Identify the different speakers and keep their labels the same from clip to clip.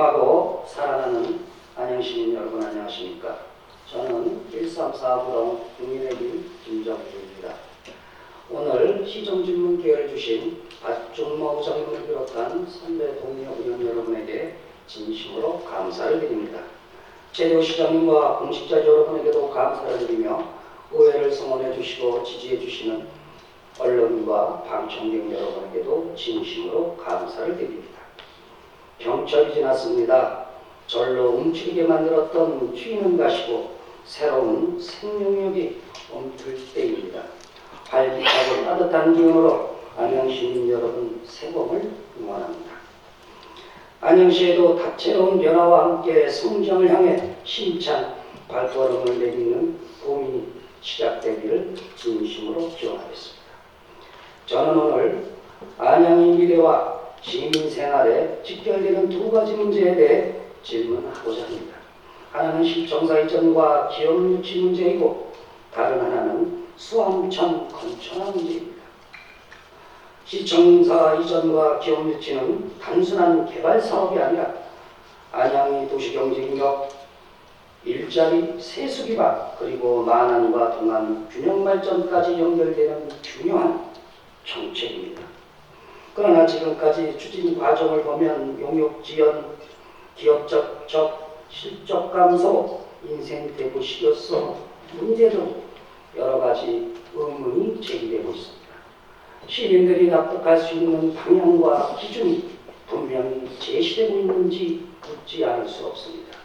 Speaker 1: 존경하고 사랑하는 안양시민 여러분 안녕하십니까. 저는 134부동 국민의힘 김정주입니다. 오늘 시정질문 기회를 주신 박준모 부장님을 비롯한 선배 동료 의원 여러분에게 진심으로 감사를 드립니다. 최대호 시장님과 공직자 여러분에게도 감사를 드리며 의회를 성원해 주시고 지지해 주시는 언론과 방청객 여러분에게도 진심으로 감사를 드립니다. 병철이 지났습니다. 절로 움츠리게 만들었던 추위는 가시고 새로운 생명력이 멈출 때입니다. 활기차고 따뜻한 기운으로 안양시민 여러분 새봄을 응원합니다. 안양시에도 다채로운 변화와 함께 성장을 향해 힘찬 발걸음을 내딛는 봄이 시작되기를 진심으로 기원하겠습니다. 저는 오늘 안양의 미래와 시민 생활에 직결되는 두 가지 문제에 대해 질문하고자 합니다. 하나는 시청사 이전과 기업 유치 문제이고 다른 하나는 수암천 건천화 문제입니다. 시청사 이전과 기업 유치는 단순한 개발 사업이 아니라 안양의 도시경제력, 일자리, 세수 기반, 그리고 만안과 동안 균형 발전까지 연결되는 중요한 정책입니다. 그러나 지금까지 추진 과정을 보면 용역 지연, 기업적 실적 감소, 인센티브 실효성 문제 등 여러 가지 의문이 제기되고 있습니다. 시민들이 납득할 수 있는 방향과 기준이 분명히 제시되고 있는지 묻지 않을 수 없습니다.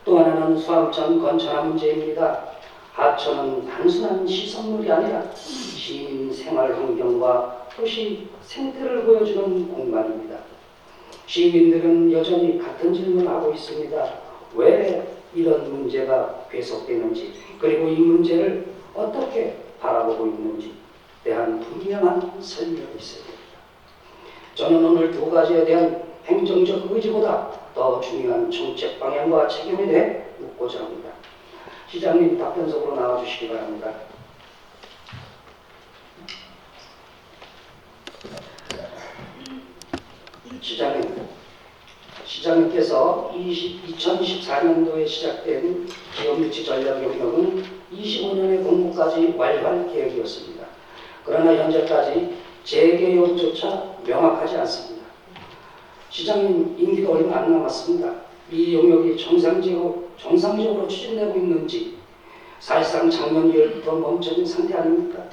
Speaker 1: 또 하나는 수암천 건천화 문제입니다. 하천은 단순한 시설물이 아니라 시민 생활 환경과 도시 생태를 보여주는 공간입니다. 시민들은 여전히 같은 질문을 하고 있습니다. 왜 이런 문제가 계속되는지, 그리고 이 문제를 어떻게 바라보고 있는지 대한 분명한 설명이 있어야 됩니다. 저는 오늘 두 가지에 대한 행정적 의지보다 더 중요한 정책 방향과 책임에 대해 묻고자 합니다. 시장님 답변석으로 나와주시기 바랍니다. 시장님께서 2014년도에 시작된 기업유치 전략 용역은 25년의 공모까지 완료할 계획이었습니다. 그러나 현재까지 재개역조차 명확하지 않습니다. 시장님 임기도 얼마 안 남았습니다. 이 용역이 정상적으로 추진되고 있는지 사실상 작년 2월부터 멈춰진 상태 아닙니까?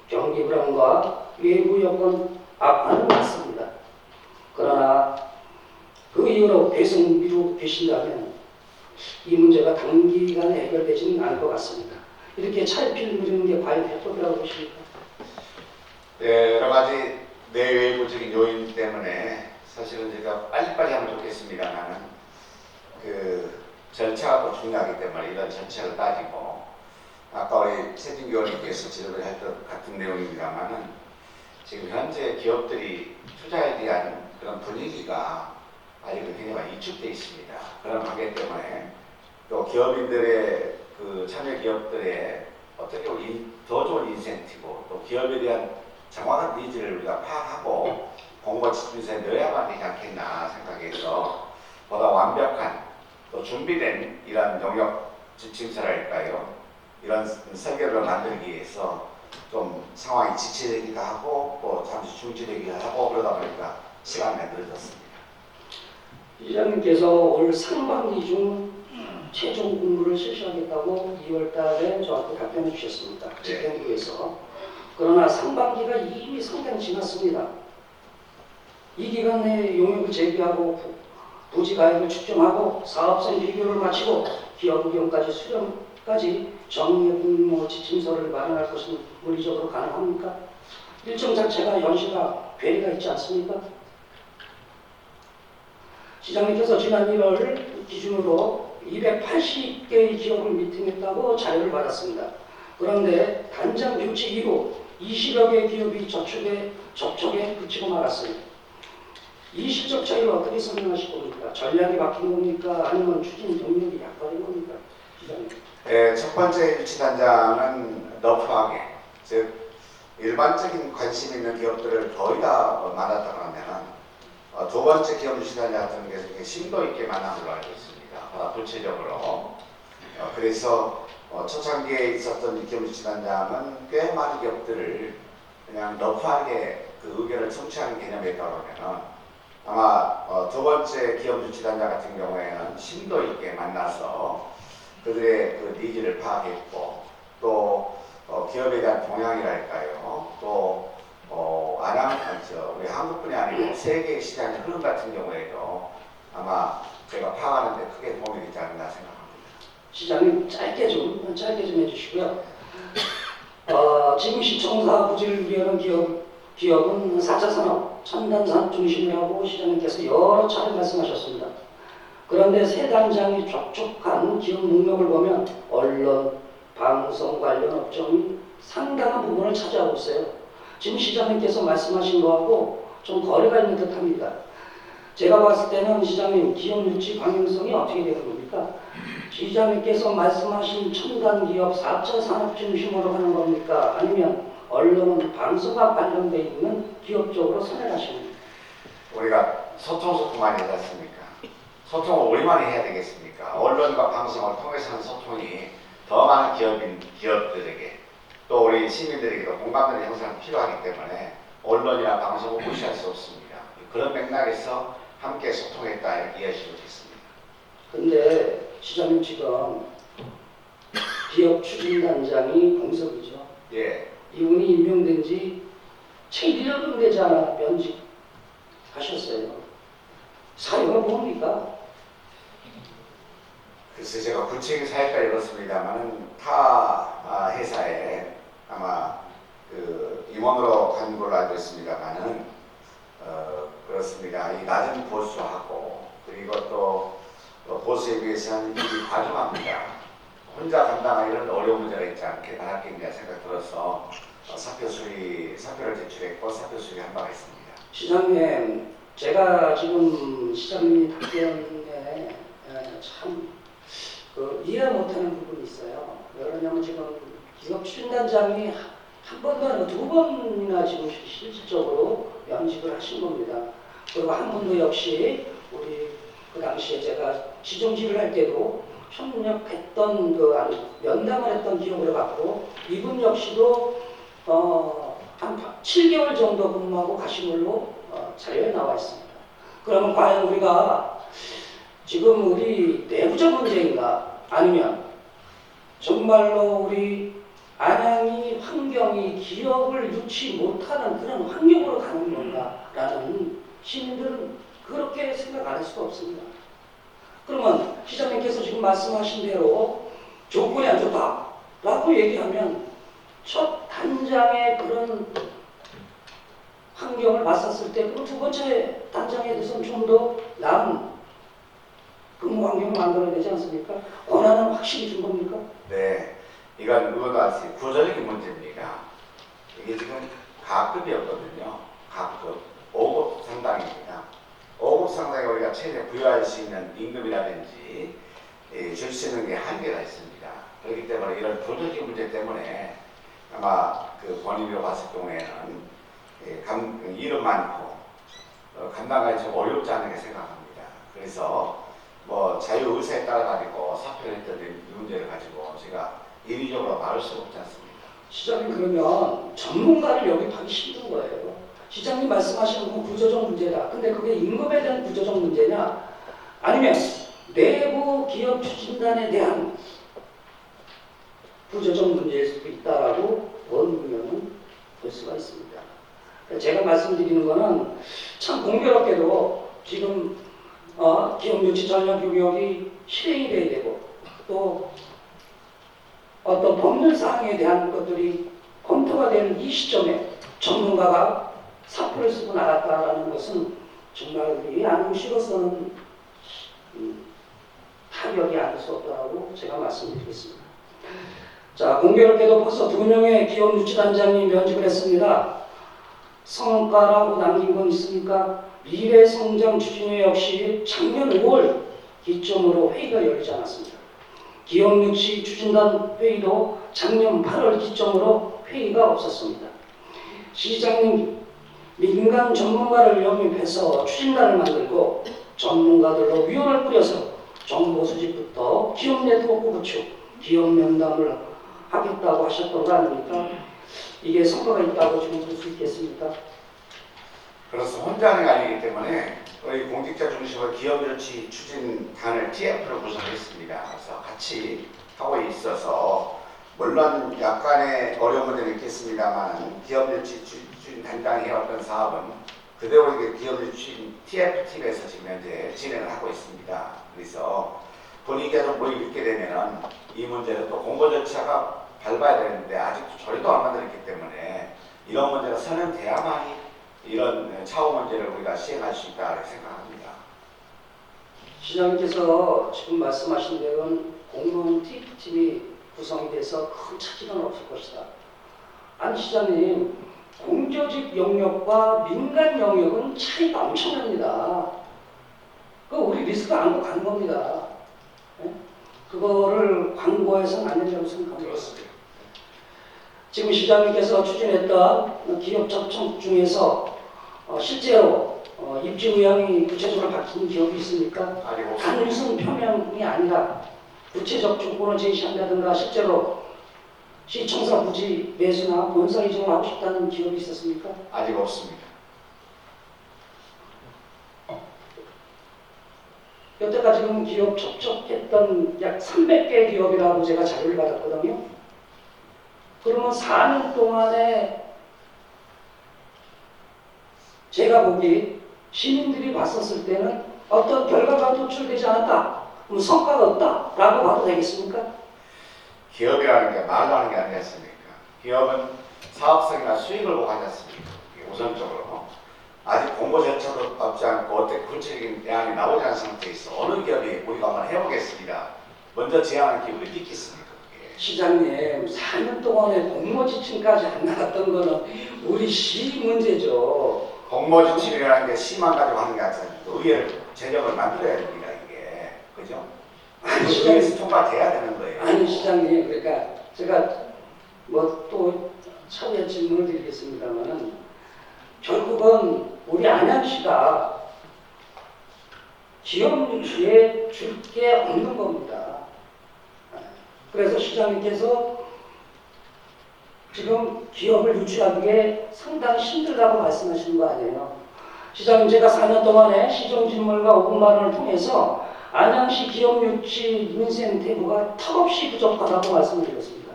Speaker 1: 경기 불안과 외부 여건 악화는 맞습니다. 그러나 그 이후로 계속 미루고 계신다면 이 문제가 단기간에 해결되지는 않을 것 같습니다. 이렇게 차일피일 미루는 게 과연 해법이라고 보십니까?
Speaker 2: 네, 여러 가지 내외부적인 요인 때문에 사실은 제가 빨리빨리 하면 좋겠습니다만은 그 절차가 또 중요하기 때문에 이런 절차를 따지고 아까 우리 최진규 의원님께서 지적을 했던 같은 내용입니다만은 지금 현재 기업들이 투자에 대한 그런 분위기가 아직은 굉장히 많이 위축되어 있습니다. 그런 관계 때문에 또 기업인들의 그 참여 기업들의 어떻게 더 좋은 인센티브 또 기업에 대한 정확한 니즈를 우리가 파악하고 공모 지침서에 넣어야만 되지 않겠나 생각해서 보다 완벽한 또 준비된 이런 용역 지침서랄까요? 이런 설계를 만들기 위해서 좀 상황이 지체되기도 하고 또 잠시 중지되기도 하고 그러다 보니까 시간이 늦어졌습니다.
Speaker 1: 시장님께서 올 상반기 중 최종 공모를 실시하겠다고 2월 달에 저한테 답변해 주셨습니다. 집행부에서. 그러나 상반기가 이미 상당히 지났습니다. 이 기간 내에 용역을 재개하고 부지 가액을 측정하고 사업성 비교를 마치고 기업 의견까지 수렴까지 정리의 공모 지침서를 마련할 것은 물리적으로 가능합니까? 일정 자체가 현실과 괴리가 있지 않습니까? 시장님께서 지난 1월 기준으로 280개의 기업을 미팅했다고 자료를 받았습니다. 그런데 단장 교체 이후 20여 개의 기업이 접촉에 그치고 말았어요. 이 실적 차이를 어떻게 설명하실 겁니까? 전략이 바뀐 겁니까? 아니면 추진 동력이 약화된 겁니까? 시장님.
Speaker 2: 네, 첫 번째 유치단장은 너프하게, 즉 일반적인 관심 있는 기업들을 거의 다 만났다 그러면은 두 번째 기업유치단자 같은 경우에 심도 있게 만난 걸로 알고 있습니다. 구체적으로. 그래서 초창기에 있었던 기업유치단장은 꽤 많은 기업들을 그냥 러프하게 그 의견을 청취하는 개념에 따르면 아마 두 번째 기업유치단자 같은 경우에는 심도 있게 만나서 그들의 그 니즈를 파악했고 또 기업에 대한 동향이랄까요. 또 우리 한국뿐이 아니고 세계 시장의 흐름 같은 경우에도 아마 제가 파악하는 데 크게 도움이 되지 않나 생각합니다.
Speaker 1: 시장님 짧게 좀 해주시고요. 지금 시청사 부지를 누리는 기업은 4차 산업, 첨단 산업 중심으로 하고 시장님께서 여러 차례 말씀하셨습니다. 그런데 세 단장이 촉촉한 기업 목록을 보면 언론, 방송 관련 업종이 상당한 부분을 차지하고 있어요. 지금 시장님께서 말씀하신 거하고 좀 거리가 있는 듯합니다. 제가 봤을 때는 시장님 기업 유치 방향성이 어떻게 되는 겁니까? 시장님께서 말씀하신 첨단 기업 4차 산업 중심으로 하는 겁니까? 아니면 언론은 방송과 관련되어 있는 기업 쪽으로 선회하시는 겁니까?
Speaker 2: 우리가 소통만이 하지 않습니까? 소통을 우리만이 해야 되겠습니까? 언론과 방송을 통해서 하는 소통이 더 많은 기업들에게 또 우리 시민들에게도 공감대의 형성이 필요하기 때문에 언론이나 방송을 무시할 수 없습니다. 그런 맥락에서 함께 소통했다 이렇게 이해하시면 되겠습니다.
Speaker 1: 근데 시장님 지금 기업 추진단장이 공석이죠.
Speaker 2: 예.
Speaker 1: 이분이 임명된 지 채 1년도 되지 않아 면직하셨어요. 사유가 뭡니까?
Speaker 2: 글쎄 제가 구체적인 사회까지 그렇습니다만은 타 회사에 아마 그 임원으로 간 걸로 알고 있습니다만은 그렇습니다. 이 낮은 보수하고 그리고 또 보수에 비해서는 일이 과중합니다. 혼자 감당하기 이런 어려운 문제가 있지 않겠냐 생각 들어서 사표를 제출했고 사표 수리한 바가 있습니다.
Speaker 1: 시장님, 제가 지금 시장님이 답변에 참 이해 못하는 부분이 있어요. 왜냐하면 지금 기업 추진단장이 한 번도 아니고 두 번이나 지금 실질적으로 면직을 하신 겁니다. 그리고 한 분도 역시 우리 그 당시에 제가 시정지를 할 때도 협력했던 면담을 했던 기억을 갖고 이분 역시도 한 7개월 정도 근무하고 가신 걸로 자료에 나와 있습니다. 그러면 과연 우리가 지금 우리 내부적 문제인가 아니면 정말로 우리 안양이 환경이 기업을 유치 못하는 그런 환경으로 가는 건가라는 시민들은 그렇게 생각 안 할 수가 없습니다. 그러면 시장님께서 지금 말씀하신 대로 조건이 안 좋다라고 얘기하면 첫 단장의 그런 환경을 봤었을 때 그 두 번째 단장에 대해서는 좀 더 나은 근무 환경을 만들어야 되지 않습니까? 권한은 확실히 준 겁니까?
Speaker 2: 네, 이건 그것도 구조적인 문제입니다. 이게 지금 가급이었거든요. 가급 5급 상당입니다. 5급 상당에 우리가 최대 부여할 수 있는 임금이라든지 줄 수 있는 게 한계가 있습니다. 그렇기 때문에 이런 구조적인 문제 때문에 아마 그 본인으로 봤을 경우에는 일은 많고 감당하기 좀 어렵지 않은 게 생각합니다. 그래서 뭐 자유 의사에 따라 가지고 사표를 했던 이 문제를 가지고 제가 인위적으로 말할 수 없지 않습니다.
Speaker 1: 시장님 그러면 전문가를 영입하기 힘든 거예요. 시장님 말씀하시는 건 구조적 문제다. 근데 그게 임금에 대한 구조적 문제냐 아니면 내부 기업 추진단에 대한 구조적 문제일 수도 있다라고 원문면은 볼 수가 있습니다. 제가 말씀드리는 거는 참 공교롭게도 지금 기업 유치 전략 교육이 실행이 돼야 되고 또 어떤 법률 사항에 대한 것들이 검토가 되는 이 시점에 전문가가 사표를 쓰고 나갔다라는 것은 정말 우리 안양시로서는 타격이 아닐 수 없다고 제가 말씀드리겠습니다. 자, 공교롭게도 벌써 2명의 기업 유치단장이 면직을 했습니다. 성과라고 남긴 건 있습니까? 미래성장추진회 역시 작년 5월 기점으로 회의가 열리지 않았습니다. 기업유치 추진단 회의도 작년 8월 기점으로 회의가 없었습니다. 시장님 민간 전문가를 영입해서 추진단을 만들고 전문가들로 위원을 꾸려서 정보 수집부터 기업 네트워크 구축, 기업 면담을 하겠다고 하셨던 거 아닙니까? 이게 성과가 있다고 좀 볼 수 있겠습니까?
Speaker 2: 그래서 혼자는 아니기 때문에 우리 공직자 중심으로 기업 유치 추진단을 TF를 구성했습니다. 그래서 같이 하고 있어서 물론 약간의 어려운 문제는 있겠습니다만 기업 유치 추진단장이 해왔던 사업은 그대로 이게 기업 유치 TF팀에서 지금 현재 진행을 하고 있습니다. 그래서 분위기가 좀 모이게 되면은 이 문제는 또 공고 절차가 밟아야 되는데 아직도 저희도 안 만들었기 때문에 이런 문제가 선언돼야만이 이런 차후 문제를 우리가 시행할 수 있다고 생각합니다.
Speaker 1: 시장님께서 지금 말씀하신 대로는 공무원 TF팀이 구성이 돼서 큰 차질은 없을 것이다. 아니 시장님, 공조직 영역과 민간 영역은 차이가 엄청납니다. 그 우리 리스크 안고 가는 겁니다. 네? 그거를 광고해서는 안 된다고 생각합니다.
Speaker 2: 그렇습니다.
Speaker 1: 지금 시장님께서 추진했던 기업 접촉 중에서 실제로 입지 의향이 구체적으로 바뀐 기업이 있습니까?
Speaker 2: 아직 없습니다.
Speaker 1: 단순 표명이 아니라 구체적 조건을 제시한다든가 실제로 시청사 부지 매수나 본사 이전을 하고 싶다는 기업이 있었습니까?
Speaker 2: 아직 없습니다.
Speaker 1: 여태까지 지금 기업 접촉했던 약 300개 기업이라고 제가 자료를 받았거든요. 그러면 4년 동안에 제가 보기 시민들이 봤었을 때는 어떤 결과가 도출되지 않았다, 그럼 성과가 없다라고 봐도 되겠습니까?
Speaker 2: 기업이라는 게 말로 하는 게 아니지 않습니까? 기업은 사업성이나 수익을 보고하지 않습니까? 우선적으로 아직 공고 절차도 밟지 않고 어떻게 구체적인 대안이 나오지 않은 상태에 있어 어느 기업이 우리가 한번 해보겠습니다. 먼저 제안한 기업이 믿겠습니까?
Speaker 1: 시장님, 4년 동안에 공모지층까지 안 나갔던 거는 우리 시 문제죠.
Speaker 2: 공모지침이라는 게 시만 가지고 하는 게 아니라 의회를 제정을 만들어야 됩니다. 이게 그죠?
Speaker 1: 아니,
Speaker 2: 의회에서 통과돼야 되는 거예요.
Speaker 1: 아니 시장님, 그러니까 제가 뭐 또 차후에 질문을 드리겠습니다만은 결국은 우리 안양시가 기업 유치에 줄 게 없는 겁니다. 그래서 시장님께서 지금 기업을 유치하기에 상당히 힘들다고 말씀하시는 거 아니에요. 시장님, 제가 4년 동안에 시정진물과 5분만 원을 통해서 안양시 기업 유치 인센티브가 턱없이 부족하다고 말씀드렸습니다.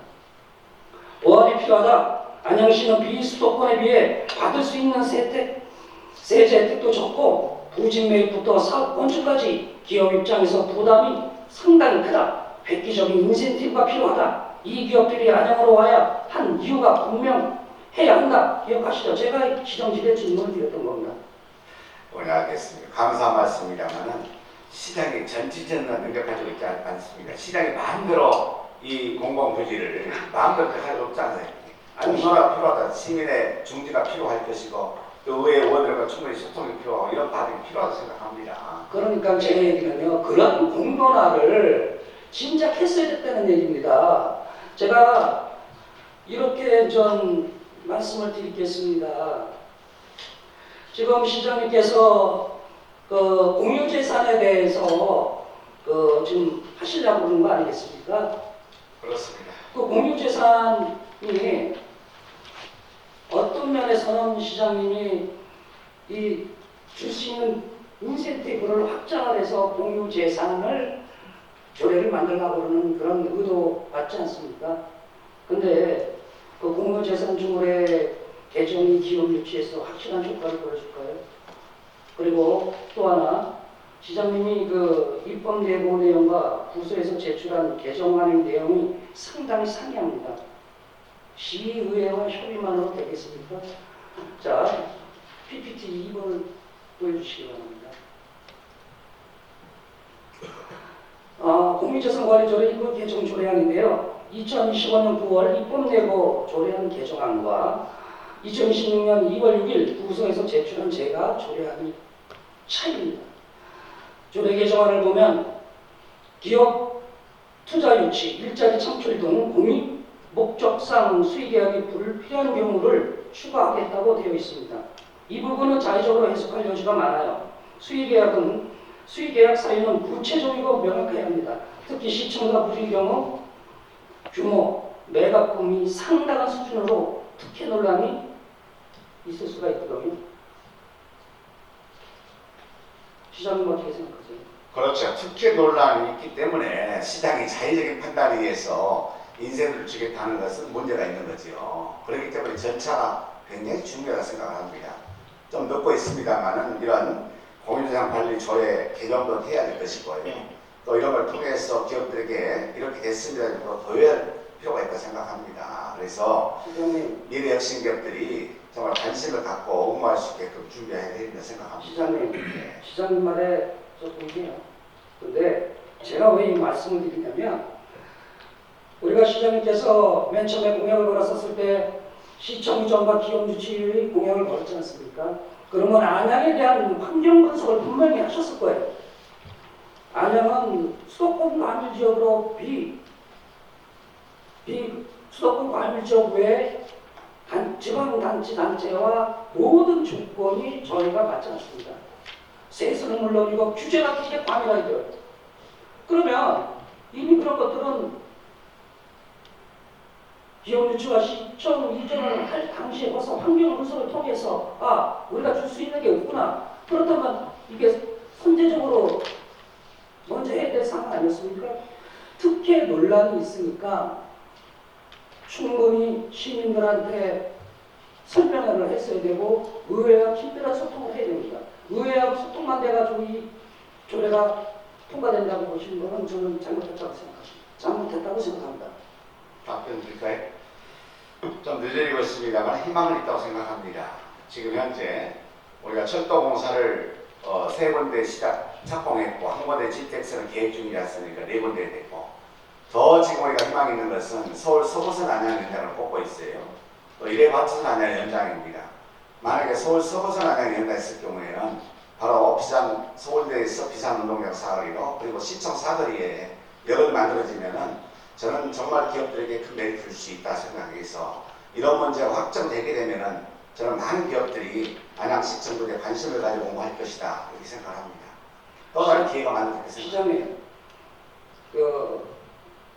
Speaker 1: 보완이 필요하다. 안양시는 비수도권에 비해 받을 수 있는 세제 혜택도 적고 부진 매입부터 사업 건축까지 기업 입장에서 부담이 상당히 크다. 획기적인 인센티브가 필요하다. 이 기업들이 안양으로 와야 한 이유가 분명해야 한다. 기억하시죠? 제가 시정지대 질문을 드렸던 겁니다.
Speaker 2: 오늘 알겠습니다. 감사한 말씀입니다만은 시장이 전지전능 능력 가지고 있지 않습니다. 시장이 마음대로 이 공공부지를 마음대로 할 수 없지 않아요. 공소가 필요하다. 시민의 중지가 필요할 것이고 또 의회 의원들과 충분히 소통이 필요하고 이런 과정이 필요하다고 생각합니다.
Speaker 1: 그러니까 제 얘기는요, 그런 공론화를 진작 했어야 됐다는 얘기입니다. 제가 이렇게 좀 말씀을 드리겠습니다. 지금 시장님께서 그 공유재산에 대해서 지금 하시려고 그러는 거 아니겠습니까?
Speaker 2: 그렇습니다.
Speaker 1: 그 공유재산이 어떤 면에서는 시장님이 이 줄 수 있는 인센티브를 확장을 해서 공유재산을 조례를 만들려고 그러는 그런 의도 맞지 않습니까? 근데 그 공유재산 조례 개정이 기업 유치에서 확실한 효과를 보여줄까요? 그리고 또 하나, 시장님이 그 입법 내부 내용과 부서에서 제출한 개정안의 내용이 상당히 상이합니다. 시의회와 협의만으로 되겠습니까? 자, PPT 2번을 보여주시기 바랍니다. 공유재산관리조례 입법 개정 조례안인데요. 2025년 9월 입법내부 조례안 개정안과 2026년 2월 6일 부서에서 제출한 제가 조례안이 차이입니다. 조례 개정안을 보면 기업 투자 유치, 일자리 창출 등 공익 목적상 수익계약이 불필요한 경우를 추가하겠다고 되어 있습니다. 이 부분은 자의적으로 해석할 여지가 많아요. 수의계약 사유는 구체적이고 명확해야 합니다. 특히 시청자 부지의 경우 규모, 매각금이 상당한 수준으로 특혜 논란이 있을 수가 있거든요. 시장님 어떻게 생각하세요?
Speaker 2: 그렇죠. 특혜 논란이 있기 때문에 시장이 자의적인 판단에 의해서 인센을 주겠다는 것은 문제가 있는 거죠. 그렇기 때문에 절차가 굉장히 중요하다고 생각을 합니다. 좀 늦고 있습니다만은 이런 공유자산 관리 조례 개정도 해야 될 것이고요. 또 이런 걸 통해서 기업들에게 이렇게 됐습니다. 보여야 할 필요가 있다고 생각합니다. 그래서
Speaker 1: 시장님,
Speaker 2: 미래 혁신 기업들이 정말 관심을 갖고 업무할 수 있게끔 준비해야 된다고 생각합니다.
Speaker 1: 시장님,
Speaker 2: 네.
Speaker 1: 시장님 말에 저 동의해요. 근데 제가 왜 이 말씀을 드리냐면 우리가 시장님께서 맨 처음에 공약을 걸었었을 때 시청 이전과 기업 유치의 공약을 걸었지 않습니까? 그러면 안양에 대한 환경 분석을 분명히 하셨을 거예요. 안양은 수도권 과밀 지역으로 수도권 과밀 지역 외에 지방단체와 모든 조건이 저희가 맞지 않습니다. 세수는 물론이고 규제가 되게 과밀하게 돼요. 그러면 이미 그런 것들은 기업 유치와 시청 이전을 할 당시에 벌써 환경 분석을 통해서 우리가 줄 수 있는 게 없구나. 그렇다면 이게 선제적으로 먼저 해야 될 상황 아니었습니까? 특혜 논란이 있으니까 충분히 시민들한테 설명을 했어야 되고 의회와 긴밀한 소통을 해야 됩니다. 의회하고 소통만 돼가지고 이 조례가 통과된다고 보시는 거는 저는 잘못했다고 생각합니다.
Speaker 2: 답변 드릴까요? 좀 늦어지고 있습니다만 희망은 있다고 생각합니다. 지금 현재 우리가 철도공사를 세 군데 착공했고 한 군데 GTX는 계획 중이지 않습니까? 네 군데 됐고 더 지금 우리가 희망이 있는 것은 서울 서부선 안양 연장을 뽑고 있어요. 또 이래받쳐서 안양 연장입니다. 만약에 서울 서부선 안양 연장했을 경우에는 바로 서울대에서 비상운동장 사거리로 그리고 시청 사거리에 역을 만들어지면은 저는 정말 기업들에게 큰 메리트를 줄 수 있다 생각해서 이런 문제가 확정되게 되면은 저는 많은 기업들이 안양시청국에 관심을 가지고 공부할 것이다 이렇게 생각합니다. 또 다른 기회가 만들어질 생각합니다.
Speaker 1: 시장님,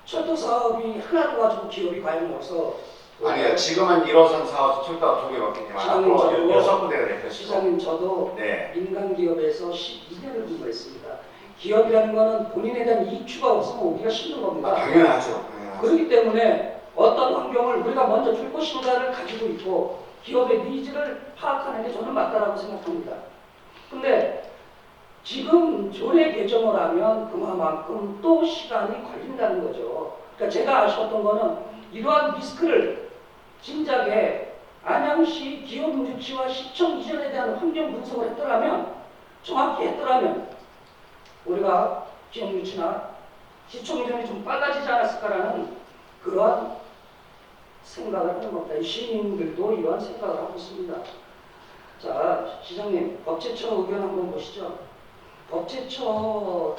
Speaker 1: 철도 사업이 하나도 가지고 기업이 과연 없어.
Speaker 2: 아니요, 지금은 1호선 사업 철도가 2개밖에
Speaker 1: 시장님,
Speaker 2: 앞으로 6군데가 될 것이고.
Speaker 1: 시장님, 저도
Speaker 2: 네.
Speaker 1: 민간 기업에서 12년을 근무했습니다. 기업이라는 거는 본인에 대한 이익추가 없으면 오기가 힘든 겁니다.
Speaker 2: 당연하죠.
Speaker 1: 그렇기 때문에 어떤 환경을 우리가 먼저 줄 것인가를 가지고 있고 기업의 니즈를 파악하는 게 저는 맞다라고 생각합니다. 근데 지금 조례 개정을 하면 그만큼 또 시간이 걸린다는 거죠. 그러니까 제가 아쉬웠던 거는 이러한 리스크를 진작에 안양시 기업 유치와 시청 이전에 대한 환경 분석을 했더라면 정확히 했더라면 우리가 기업 유치나 시청 이전이 좀 빨라지지 않았을까라는 그러한 생각을 하는 겁니다. 시민들도 이러한 생각을 하고 있습니다. 자, 시장님, 법제처 의견 한번 보시죠. 법제처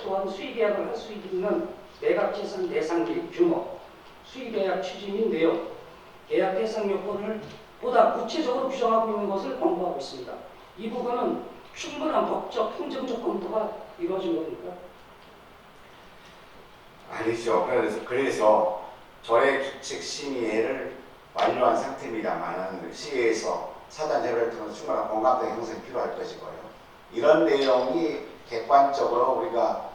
Speaker 1: 또한 수의계약을 할 수 있는 매각재산 대상 및 규모, 수의계약 취지 및 내용, 계약 대상 요건을 보다 구체적으로 규정하고 있는 것을 권고하고 있습니다. 이 부분은 충분한 법적, 행정적 검토가 이루어진 겁니까?
Speaker 2: 아니죠. 그래서 조례 규칙 심의회를 완료한 상태입니다만 시의회에서 사전 협의를 통해서 충분한 공감대 형성이 필요할 것이고요. 이런 내용이 객관적으로 우리가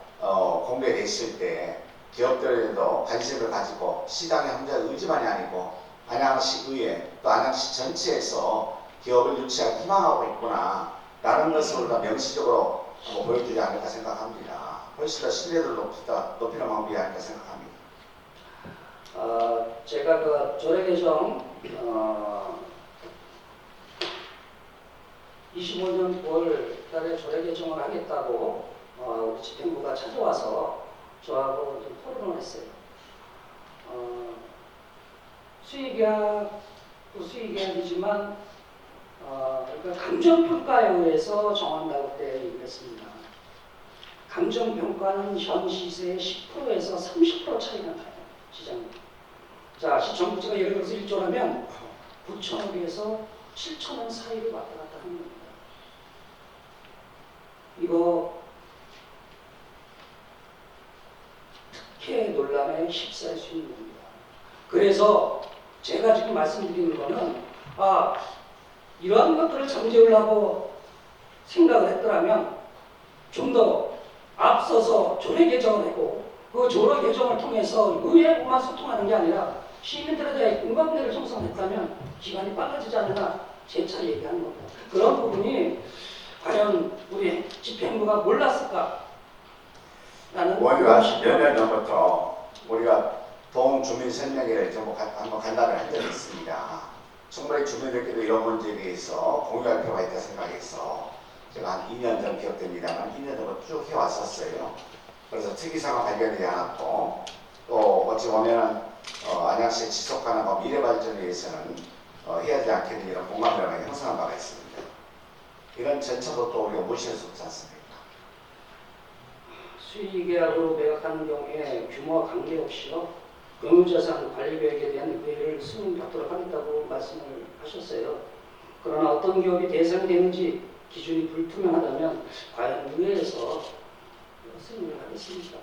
Speaker 2: 공개됐을 때 기업들에도 관심을 가지고 시장의 혼자 의지만이 아니고 안양시의회 또 안양시 전체에서 기업을 유치할 희망하고 있구나 라는 것을 우리가 명시적으로 보여주지 않을까 생각합니다. 훨씬 더 신뢰도를 높이는 방법이 아닐까 생각합니다.
Speaker 1: 제가 그 조례 개정 25년 9월 달에 조례 개정을 하겠다고 우리 집행부가 찾아와서 저하고 좀 토론을 했어요. 수의계약도 수의계약이지만 그러니까 감정평가에 의해서 정한다고 되어 있습니다. 감정평가는 현 시세의 10%에서 30% 차이가 나요. 시장님. 자, 시청부지가 예를 들어서 1조라면 9천억에서 7천억 사이를 왔다 갔다 하는 겁니다. 이거 특혜 논란에 휩싸일 수 있는 겁니다. 그래서 제가 지금 말씀드리는 거는 이러한 것들을 잠재우려고 생각을 했더라면 좀 더 앞서서 조례 개정을 했고 그 조례 개정을 통해서 의회만 소통하는 게 아니라 시민들에 대해 공감대를 형성했다면 기간이 빨라지지 않나 재차 얘기하는 겁니다. 그런 부분이 과연 우리 집행부가 몰랐을까? 라는
Speaker 2: 우리가 몇 년 전부터 우리가 동주민설명회를 한번 간담회를 한 적이 있습니다. 충분히 주민들께도 이런 문제에 대해서 공유할 필요가 있다 생각해서 제가 한 2년 전 기억됩니다만 2년 전부터 쭉 해왔었어요. 그래서 특이사항 발견되지 않았고 또 어찌 보면 안양시의 지속가능과 미래 발전을 위해서는 해야 되지 않겠는 이런 공감대를 형성한 바가 있습니다. 이런 전차도 또 우리가 무시할 수 없지 않습니까?
Speaker 1: 수의계약으로 매각하는 경우에 규모와 관계없이요 공유자산 관리계획에 대한 의회를 승인받도록 하겠다고 말씀을 하셨어요. 그러나 어떤 기업이 대상이 되는지 기준이 불투명하다면 과연 의회에서 승인을 하겠습니까?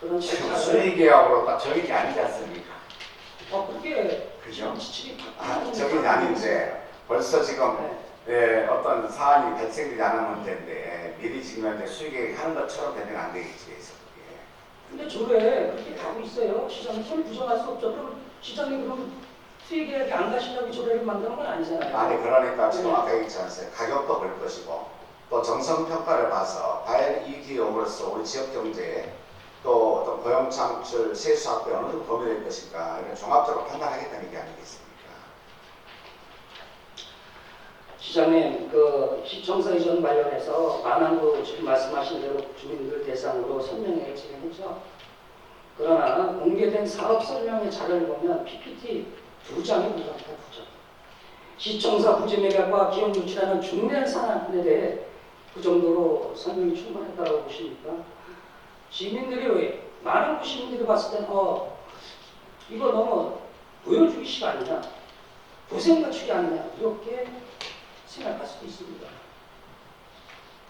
Speaker 1: 그런
Speaker 2: 지금 수의계약으로 딱 적용이 아니지 않습니까?
Speaker 1: 그게
Speaker 2: 그죠?
Speaker 1: 지침이
Speaker 2: 적용이 아닌데 벌써 지금 어떤 사안이 발생되지 않은 문제인데 미리 지금 이제 수의계획 하는 것처럼 되면 안 되겠지. 그래서
Speaker 1: 근데 조례에 그렇게 가고 있어요. 시장님 손을 부정할 수 없죠. 그럼 시장님 그럼 수의계획이 안 가시려고 조례를 만드는 건 아니잖아요.
Speaker 2: 아니 그러니까 지금 아까 얘기했지 않았어요. 가격도 볼 것이고 또 정성평가를 봐서 과연 이 기업으로서 우리 지역 경제에 또 어떤 고용 창출, 세수 확보에 어느 정도 도움이 될 것인가 이런 종합적으로 판단하겠다는 게 아니겠습니까?
Speaker 1: 시장님, 그 시청사 이전 관련해서 많은 지금 말씀하신 대로 주민들 대상으로 설명회를 진행했죠. 그러나 공개된 사업 설명회 자료를 보면 PPT 2장이 불과합니다. 2장. 시청사 부지 매각과 기업 유치라는 중대한 사안에 대해 그 정도로 설명이 충분했다고 보십니까? 많은 시민들이 봤을 때는 이거 너무 보여주기식 아니냐, 고생 맞추기 아니냐 이렇게 생각할 수도 있습니다.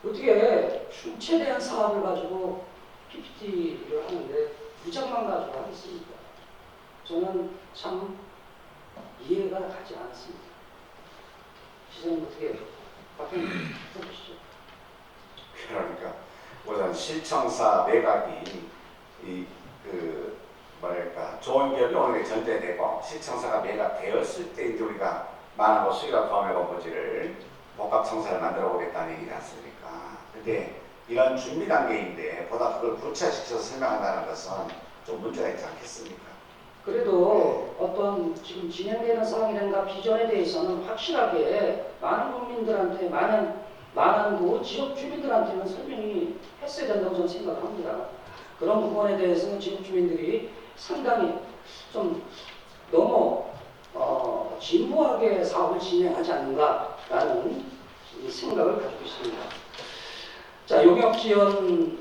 Speaker 1: 어떻게 최대한 사업을 가지고 PPT를 하는데 2장만 가지고 하겠습니까? 저는 참 이해가 가지 않습니다. 시장님 어떻게 해보시죠?
Speaker 2: 그러니까 우선 시청사 매각이 좋은 기업이 오는 게 전제되고 시청사가 매각되었을 때 이제 우리가 많은 수익과 도움의 본부지를 복합청사를 만들어 보겠다는 얘기지 않습니까? 근데 이런 준비 단계인데 보다 그걸 구체화시켜서 설명한다는 것은 좀 문제가 있지 않겠습니까?
Speaker 1: 그래도 어떤 지금 진행되는 사항이라든가 비전에 대해서는 확실하게 많은 국민들한테 많은 지역 주민들한테는 설명이 했어야 된다고 저는 생각을 합니다. 그런 부분에 대해서는 지역 주민들이 상당히 좀 너무 진보하게 사업을 진행하지 않는가라는 생각을 가지고 있습니다. 자, 용역지원,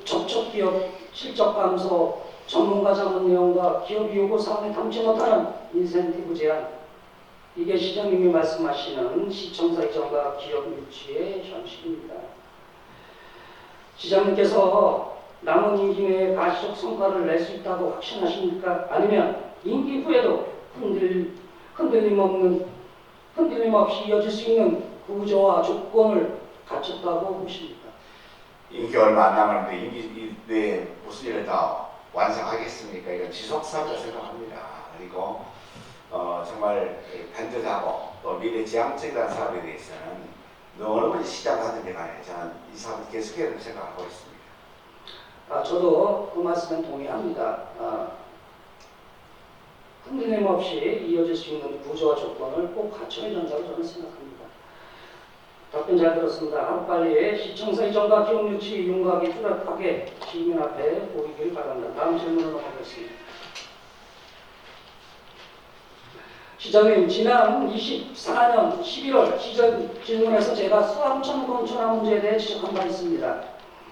Speaker 1: 접촉기업 실적 감소, 전문가 자문 내용과 기업 요구 사항을 담지 못하는 인센티브 제한, 이게 시장님이 말씀하시는 시청사 이전과 기업 유치의 현실입니다. 시장님께서 남은 임기 내에 가시적 성과를 낼 수 있다고 확신하십니까? 아니면 임기 후에도 흔들림 없이 이어질 수 있는 구조와 조건을 갖췄다고 보십니까?
Speaker 2: 임기 얼마 안 남았는데 임기 내에 무슨 일을 다 완성하겠습니까? 이건 지속사업이라 생각합니다. 그리고 정말 반듯하고 또 미래지향적이라는 사업에 대해서는 어느 분이 시작하든지 간에 저는 이 사업을 계속해야 된다고 생각하고 있습니다.
Speaker 1: 저도 그 말씀에 동의합니다. 흔들림 없이 이어질 수 있는 구조와 조건을 꼭 갖춰야 된다고 저는 생각합니다. 답변 잘 들었습니다. 하루빨리 시청사 이전과 기업 유치 윤곽이 뚜렷하게 시민 앞에 보이길 바랍니다. 다음 질문으로 넘어가겠습니다. 시장님, 지난 24년 11월 질문에서 제가 수암천 건천화 문제에 대해 지적한 바 있습니다.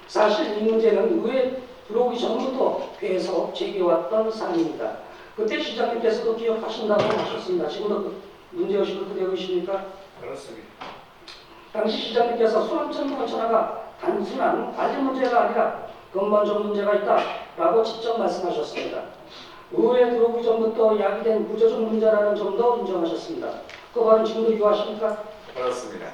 Speaker 1: 사실 이 문제는 의회 들어오기 전부터 계속 제기해왔던 사안입니다. 그때 시장님께서도 기억하신다고 하셨습니다. 지금도 그 문제의식을 그대로이십니까?
Speaker 2: 그렇습니다.
Speaker 1: 당시 시장님께서 수암천 건천화가 단순한 관리 문제가 아니라 근본적 문제가 있다라고 직접 말씀하셨습니다. 의회에 들어오기 전부터 야기된 구조적 문제라는 점도 인정하셨습니다. 그 발언 지금도 유효하십니까?
Speaker 2: 그렇습니다.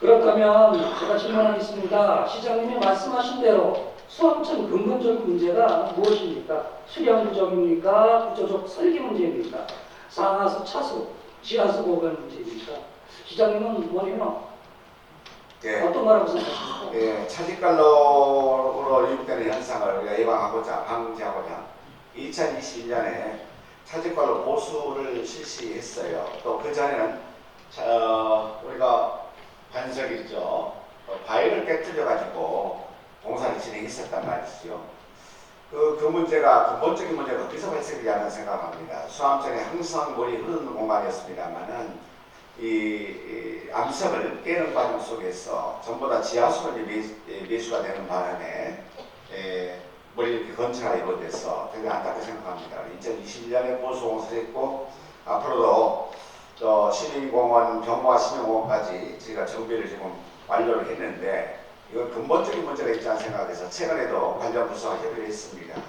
Speaker 1: 그렇다면 제가 질문하겠습니다. 시장님이 말씀하신 대로 수험청 근본적인 문제가 무엇입니까? 수량 부족입니까? 구조적 설계 문제입니까? 상하수, 차수, 지하수 고갈 문제입니까? 시장님은 원인은
Speaker 2: 예.
Speaker 1: 어떤 거라고 생각하십니까?
Speaker 2: 예, 차직관로로 유입되는 현상을 우리가 예방하고자 방지하고자 2021년에 차직관로 보수를 실시했어요. 또 그 전에는 우리가 반석이죠. 바위를 깨뜨려 가지고 공사를 진행했었단 말이죠. 그 문제가 근본적인 문제가 어디서 발생되지 않나 생각합니다. 수암천에 항상 물이 흐르는 공간이었습니다만은 이 암석을 깨는 과정 속에서 전부 다 지하수로 매수가 되는 바람에 물이 이렇게 건차가 이루어져서 되게 안타깝게 생각합니다. 2021년에 보수 공사했고 앞으로도 시민공원, 병화 시민공원까지 저희가 정비를 지금 완료를 했는데 이건 근본적인 문제가 있지 않나 생각해서 최근에도 관련 부서와 협의를 했습니다.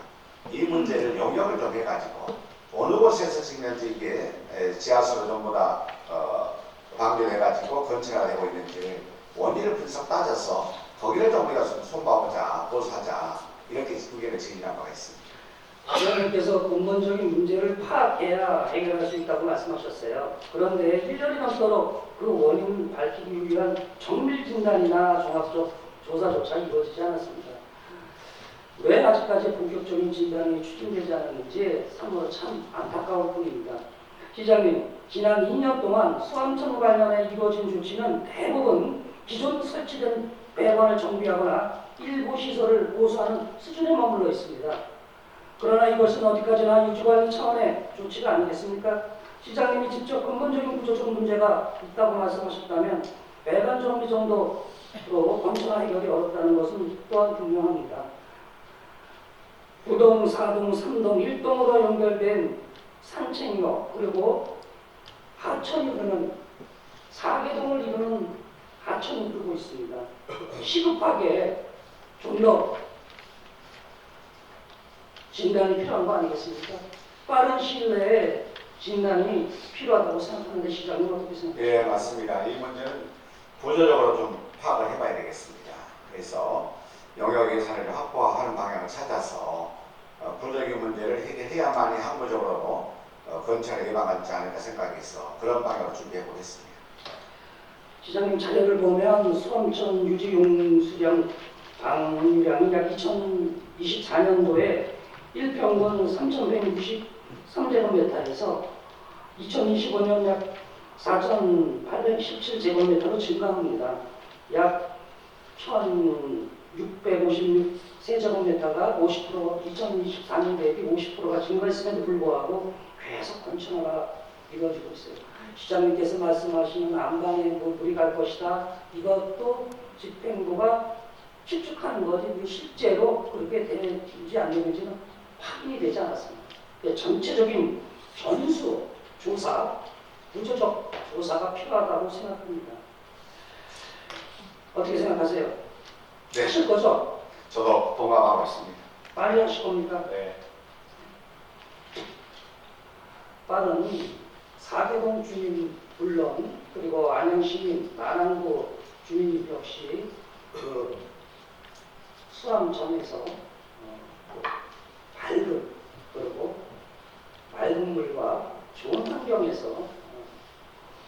Speaker 2: 이 문제를 용역을 좀 해가지고 어느 곳에서 지금 이게 지하수로 전부 다 방류해가지고 건체가 되고 있는지 원인을 분석 따져서 거기를 좀 우리가 좀 손봐보자, 보수하자 이렇게 의견을 제기한 바가 있습니다.
Speaker 1: 시장님께서 근본적인 문제를 파악해야 해결할 수 있다고 말씀하셨어요. 그런데 1년이 넘도록 그 원인을 밝히기 위한 정밀 진단이나 종합적 조사조차 이루어지지 않았습니다. 왜 아직까지 본격적인 진단이 추진되지 않았는지 참으로 참 안타까울 뿐입니다. 시장님, 지난 2년 동안 수암천 관련해 이루어진 조치는 대부분 기존 설치된 배관을 정비하거나 일부 시설을 보수하는 수준에 머물러 있습니다. 그러나 이것은 어디까지나 유지관리 차원의 조치가 아니겠습니까? 시장님이 직접 근본적인 구조적 문제가 있다고 말씀하셨다면 배관 정비 정도로 건설화 해결이 어렵다는 것은 또한 분명합니다. 구동, 4동, 3동, 1동으로 연결된 산책로 그리고 하천이 흐르는 4개동을 이루는 하천이 흐르고 있습니다. 시급하게 좀 더 진단이 필요한 거 아니겠습니까? 빠른 시일 내에 진단이 필요하다고 생각하는데 시장님 어떻게 생각하십니까?
Speaker 2: 예, 맞습니다. 이 문제는 구조적으로 좀 파악을 해봐야 되겠습니다. 그래서 영역 예산을 확보하는 방향을 찾아서 구조적인 문제를 해결해야만이 항구적으로 건설을 예방하지 않을까 생각해서 그런 방향으로 준비해 보겠습니다.
Speaker 1: 시장님 자료를 보면 수암천 유지용수량 방류량이 약 2024년도에 1평균 3,163제곱미터에서 2025년 약 4,817제곱미터로 증가합니다. 약 1,656세제곱미터가 50% 2024년 대비 50%가 증가했음에도 불구하고 계속 건천화가 이루어지고 있어요. 시장님께서 말씀하시는 안방에 물이 갈 것이다. 이것도 집행부가 추측하는 거지 실제로 그렇게 되지 않는지는 확인이 되지 않았습니다. 전체적인 전수 조사, 구조적 조사가 필요하다고 생각합니다. 어떻게 생각하세요?
Speaker 2: 네.
Speaker 1: 하실 거죠?
Speaker 2: 저도 동감하고 있습니다.
Speaker 1: 빨리 하실 겁니까?
Speaker 2: 네.
Speaker 1: 빠른 4개동 주민 물론 그리고 안양시민, 남양구 주민 역시 그 수암천에서 밝은 그리고 맑은 물과 좋은 환경에서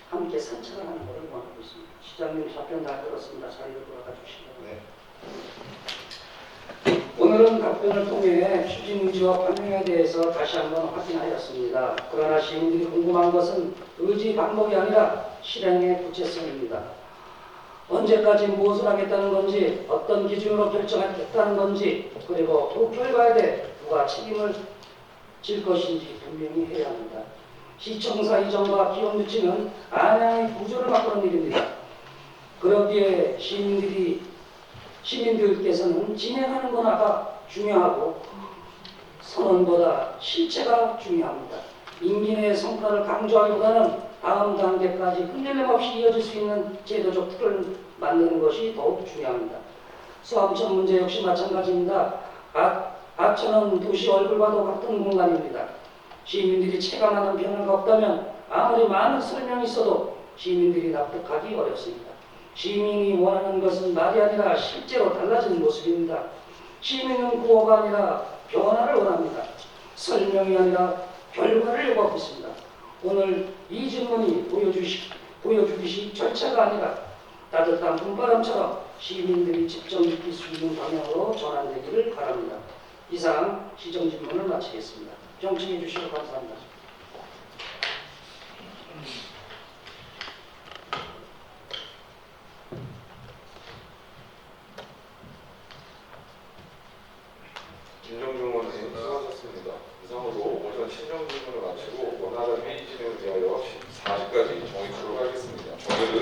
Speaker 1: 함께 산책을 하는 것을 원하고 있습니다. 시장님 답변 다 들었습니다. 자리로 돌아가 주시면.
Speaker 2: 네.
Speaker 1: 오늘은 답변을 통해 추진 의지와 방향에 대해서 다시 한번 확인하였습니다. 그러나 시민들이 궁금한 것은 의지 방법이 아니라 실행의 구체성입니다. 언제까지 무엇을 하겠다는 건지, 어떤 기준으로 결정하겠다는 건지, 그리고 그 결과에 누가 책임을 질 것인지 분명히 해야 합니다. 시청사 이전과 기업 유치는 안양의 구조를 바꾸는 일입니다. 그러기에 시민들께서는 진행하는 거나가 중요하고 선언보다 실체가 중요합니다. 임기 내 성과를 강조하기보다는 다음 단계까지 흔들림 없이 이어질 수 있는 제도적 틀을 만드는 것이 더욱 중요합니다. 소암천 문제 역시 마찬가지입니다. 하천은 도시 얼굴과도 같은 공간입니다. 시민들이 체감하는 변화가 없다면 아무리 많은 설명이 있어도 시민들이 납득하기 어렵습니다. 시민이 원하는 것은 말이 아니라 실제로 달라지는 모습입니다. 시민은 구호가 아니라 변화를 원합니다. 설명이 아니라 결과를 요구하고 있습니다. 오늘 이 질문이 보여주듯이 절차가 아니라 따뜻한 봄바람처럼 시민들이 직접 느낄 수 있는 방향으로 전환되기를 바랍니다. 이상 시정질문을 마치겠습니다. 정치해 주시고 감사합니다.
Speaker 3: 진정질문은 수고하셨습니다. 이상으로 오전 신정질문을 마치고 원활한 회의 진행을 위하여 4시까지 정의하도록 하겠습니다. 오늘은